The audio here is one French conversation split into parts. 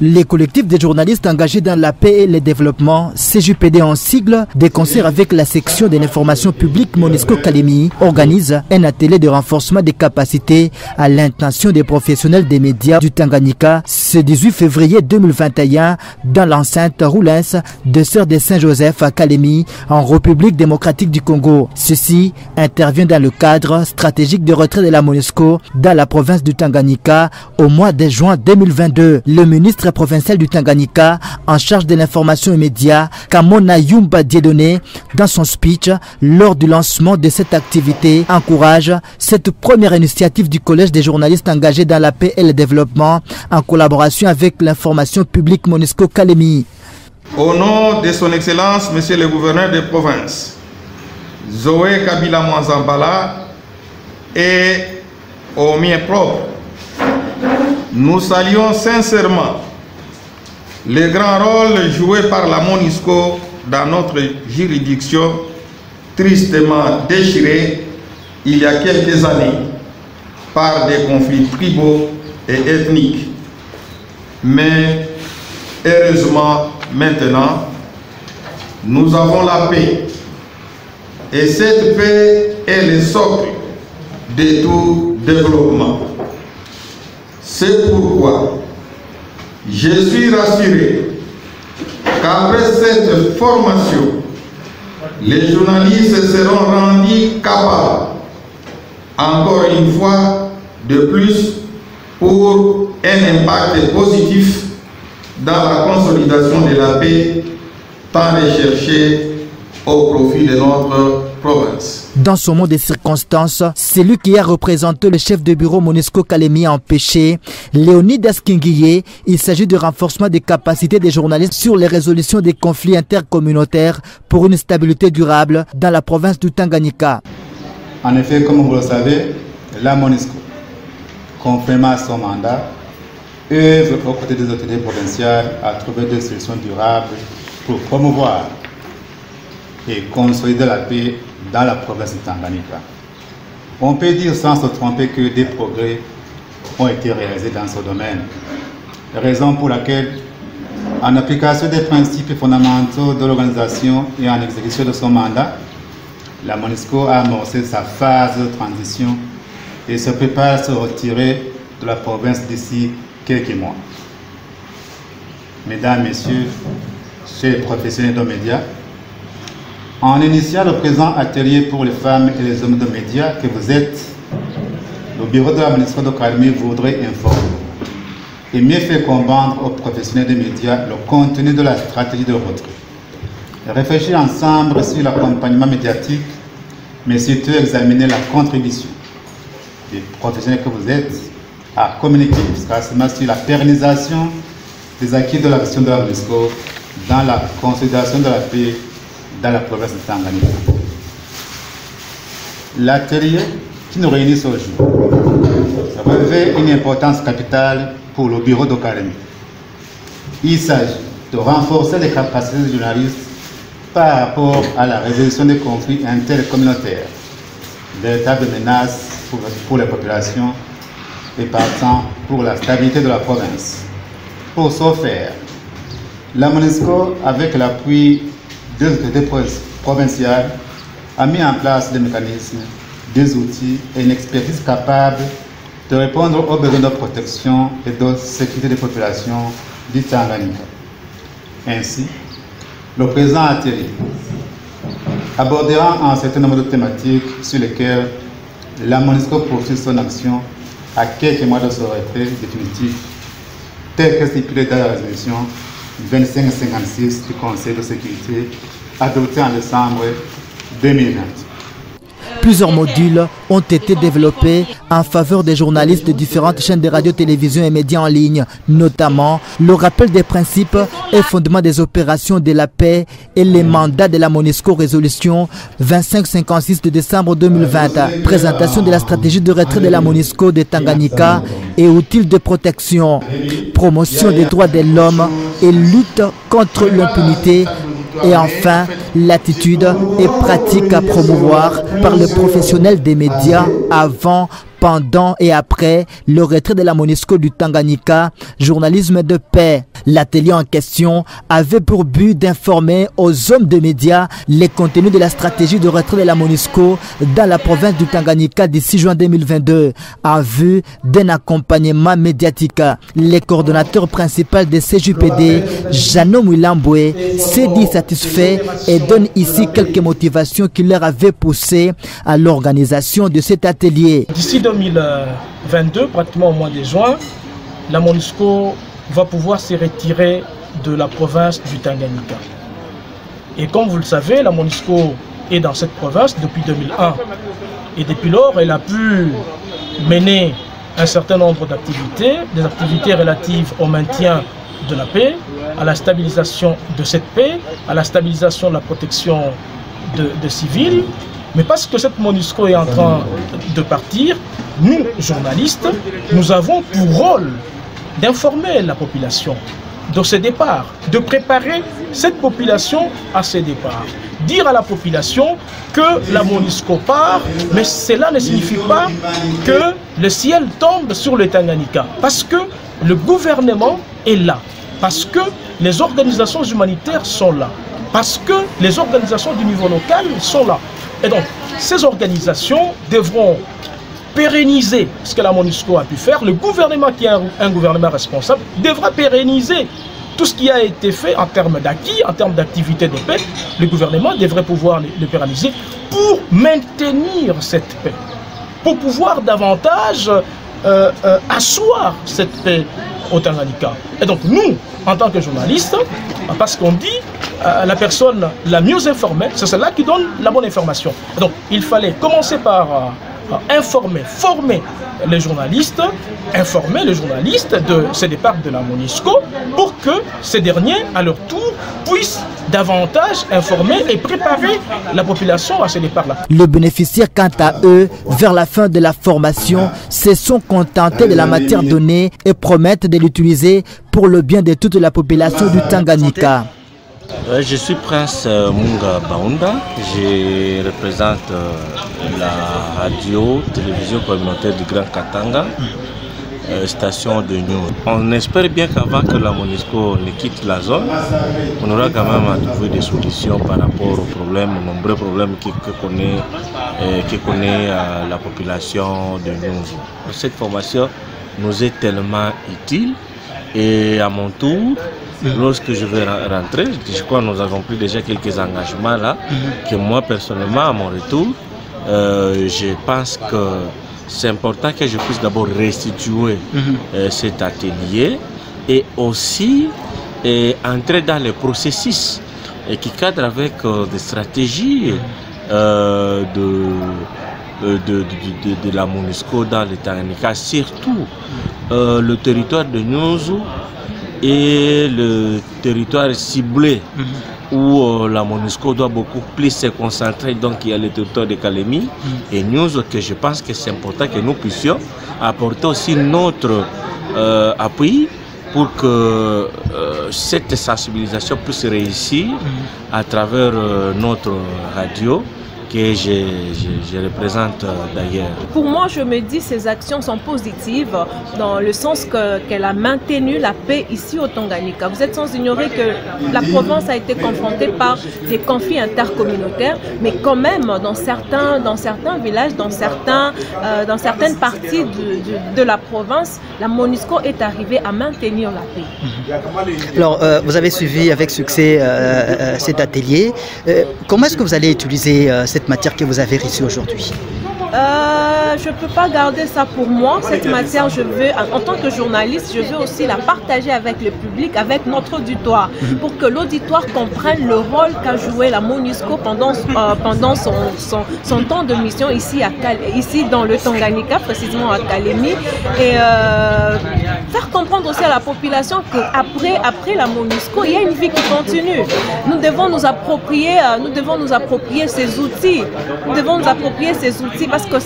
Les collectifs des journalistes engagés dans la paix et le développement, CJPD en sigle, des concerts avec la section de l'information publique Monusco Kalemi, organisent un atelier de renforcement des capacités à l'intention des professionnels des médias du Tanganyika ce 18 février 2021 dans l'enceinte Roulens de Sœur de Saint-Joseph à Kalemi, en République démocratique du Congo. Ceci intervient dans le cadre stratégique de retrait de la Monusco dans la province du Tanganyika au mois de juin 2022. Le ministre provincial du Tanganyika en charge de l'information aux médias, Kamona Yumba Dieudonné, dans son speech lors du lancement de cette activité, encourage cette première initiative du Collège des journalistes engagés dans la paix et le développement en collaboration avec l'information publique Monusco Kalemi. Au nom de son Excellence, Monsieur le Gouverneur de province, Zoé Kabila Mwanzambala, et au mien propre, nous saluons sincèrement le grand rôle joué par la Monusco dans notre juridiction, tristement déchirée il y a quelques années par des conflits tribaux et ethniques. Mais heureusement, maintenant, nous avons la paix. Et cette paix est le socle de tout développement. C'est pourquoi je suis rassuré qu'après cette formation, les journalistes seront rendus capables, encore une fois de plus, pour un impact positif dans la consolidation de la paix tant recherchée au profit de notre province. Dans ce monde de circonstances, celui qui a représenté le chef de bureau Monusco Kalemi a empêché Léonidas Kingiye. Il s'agit du renforcement des capacités des journalistes sur les résolutions des conflits intercommunautaires pour une stabilité durable dans la province du Tanganyika. En effet, comme vous le savez, la Monusco, conformément à son mandat, œuvre aux côtés des autorités provinciales à trouver des solutions durables pour promouvoir et consolider la paix dans la province du Tanganyika. On peut dire sans se tromper que des progrès ont été réalisés dans ce domaine. Raison pour laquelle, en application des principes fondamentaux de l'organisation et en exécution de son mandat, la Monusco a amorcé sa phase de transition et se prépare à se retirer de la province d'ici quelques mois. Mesdames, Messieurs, chers professionnels de médias, en initiant le présent atelier pour les femmes et les hommes de médias que vous êtes, le bureau de la Monusco de Kalemi voudrait informer et mieux faire comprendre aux professionnels des médias le contenu de la stratégie de retrait. Réfléchir ensemble sur l'accompagnement médiatique, mais surtout examiner la contribution des professionnels que vous êtes à communiquer efficacement sur la pérennisation des acquis de l'action de la Monusco dans la consolidation de la paix dans la province de Tanganyika. L'atelier qui nous réunit ce jour revêt une importance capitale pour le bureau de Kalemi. Il s'agit de renforcer les capacités des journalistes par rapport à la résolution des conflits intercommunautaires, véritable menace pour les populations et partant pour la stabilité de la province. Pour ce faire, la Monusco, avec l'appui des autorités provinciales, a mis en place des mécanismes, des outils et une expertise capable de répondre aux besoins de protection et de sécurité des populations du Tanganyika. Ainsi, le présent atelier abordera un certain nombre de thématiques sur lesquelles la Monusco poursuit son action à quelques mois de son retrait définitif, tel que stipulé dans la résolution 2556 du Conseil de sécurité adoptée en décembre 2020. Plusieurs modules ont été développés en faveur des journalistes de différentes chaînes de radio, télévision et médias en ligne, notamment le rappel des principes et fondements des opérations de la paix et les mandats de la Monusco résolution 2556 de décembre 2020, présentation de la stratégie de retrait de la Monusco de Tanganyika et outils de protection, promotion des droits de l'homme et lutte contre l'impunité. Et enfin, l'attitude et pratique à promouvoir par les professionnels des médias avant, pendant et après le retrait de la MONUSCO du Tanganyika, journalisme de paix. L'atelier en question avait pour but d'informer aux hommes de médias les contenus de la stratégie de retrait de la MONUSCO dans la province du Tanganyika d'ici juin 2022, en vue d'un accompagnement médiatique. Le coordonnateur principal de CJPD, Jano Mwilambwe, s'est dit satisfait et donne ici quelques motivations qui leur avaient poussé à l'organisation de cet atelier. D'ici 2022, pratiquement au mois de juin, la MONUSCO va pouvoir se retirer de la province du Tanganyika. Et comme vous le savez, la MONUSCO est dans cette province depuis 2001. Et depuis lors, elle a pu mener un certain nombre d'activités, des activités relatives au maintien de la paix, à la stabilisation de cette paix, à la stabilisation de la protection de civils. Mais parce que cette MONUSCO est en train de partir, nous, journalistes, nous avons pour rôle d'informer la population de ce départ, de préparer cette population à ce départ. Dire à la population que la MONUSCO part, mais cela ne signifie pas que le ciel tombe sur le Tanganyika, parce que le gouvernement est là, parce que les organisations humanitaires sont là, parce que les organisations du niveau local sont là. Et donc, ces organisations devront pérenniser ce que la MONUSCO a pu faire. Le gouvernement, qui est un gouvernement responsable, devra pérenniser tout ce qui a été fait en termes d'acquis, en termes d'activité de paix. Le gouvernement devrait pouvoir le pérenniser pour maintenir cette paix, pour pouvoir davantage asseoir cette paix au Tanganyika. Et donc nous, en tant que journalistes, parce qu'on dit la personne la mieux informée, c'est celle-là qui donne la bonne information. Et donc il fallait commencer par informer, former les journalistes, informer les journalistes de ce départ de la MONUSCO pour que ces derniers, à leur tour, puissent davantage informer et préparer la population à ce départ-là. Les bénéficiaires, quant à eux, vers la fin de la formation, se sont contentés de la matière donnée et promettent de l'utiliser pour le bien de toute la population du Tanganyika. Je suis Prince Munga Baunda, je représente la radio-télévision communautaire du Grand Katanga, station de news. On espère bien qu'avant que la MONUSCO ne quitte la zone, on aura quand même à trouver des solutions par rapport aux problèmes, aux nombreux problèmes que connaît la population de news. Cette formation nous est tellement utile et à mon tour, lorsque je vais rentrer, je crois que nous avons pris déjà quelques engagements là, que moi personnellement à mon retour, je pense que c'est important que je puisse d'abord restituer cet atelier et aussi entrer dans le processus qui cadre avec des stratégies de la MONUSCO dans le Tanganyika, surtout le territoire de Nyunzu et le territoire ciblé où la MONUSCO doit beaucoup plus se concentrer. Donc il y a le territoire de Kalemi et Nyunzu, que je pense que c'est important que nous puissions apporter aussi notre appui pour que cette sensibilisation puisse réussir à travers notre radio que je représente d'ailleurs. Pour moi, je me dis que ces actions sont positives dans le sens qu'elle a maintenu la paix ici au Tanganyika. Vous êtes sans ignorer que la province a été confrontée par des conflits intercommunautaires, mais quand même dans certains villages, dans certaines parties de la province, la MONUSCO est arrivée à maintenir la paix. Alors, vous avez suivi avec succès cet atelier. Comment est-ce que vous allez utiliser cette matière que vous avez reçue aujourd'hui? Je ne peux pas garder ça pour moi. Cette matière, je veux, en tant que journaliste, je veux aussi la partager avec le public, avec notre auditoire, pour que l'auditoire comprenne le rôle qu'a joué la MONUSCO pendant son temps de mission ici dans le Tanganyika, précisément à Kalemi, et faire comprendre aussi à la population qu'après la MONUSCO, il y a une vie qui continue. Nous devons nous approprier ces outils. Nous devons nous approprier ces outils parce que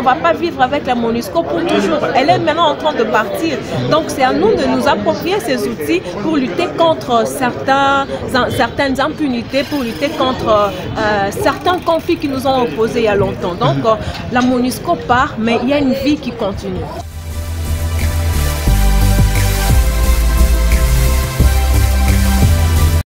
va pas vivre avec la MONUSCO pour toujours. Elle est maintenant en train de partir. Donc c'est à nous de nous approprier ces outils pour lutter contre certaines impunités, pour lutter contre certains conflits qui nous ont opposés il y a longtemps. Donc la MONUSCO part, mais il y a une vie qui continue.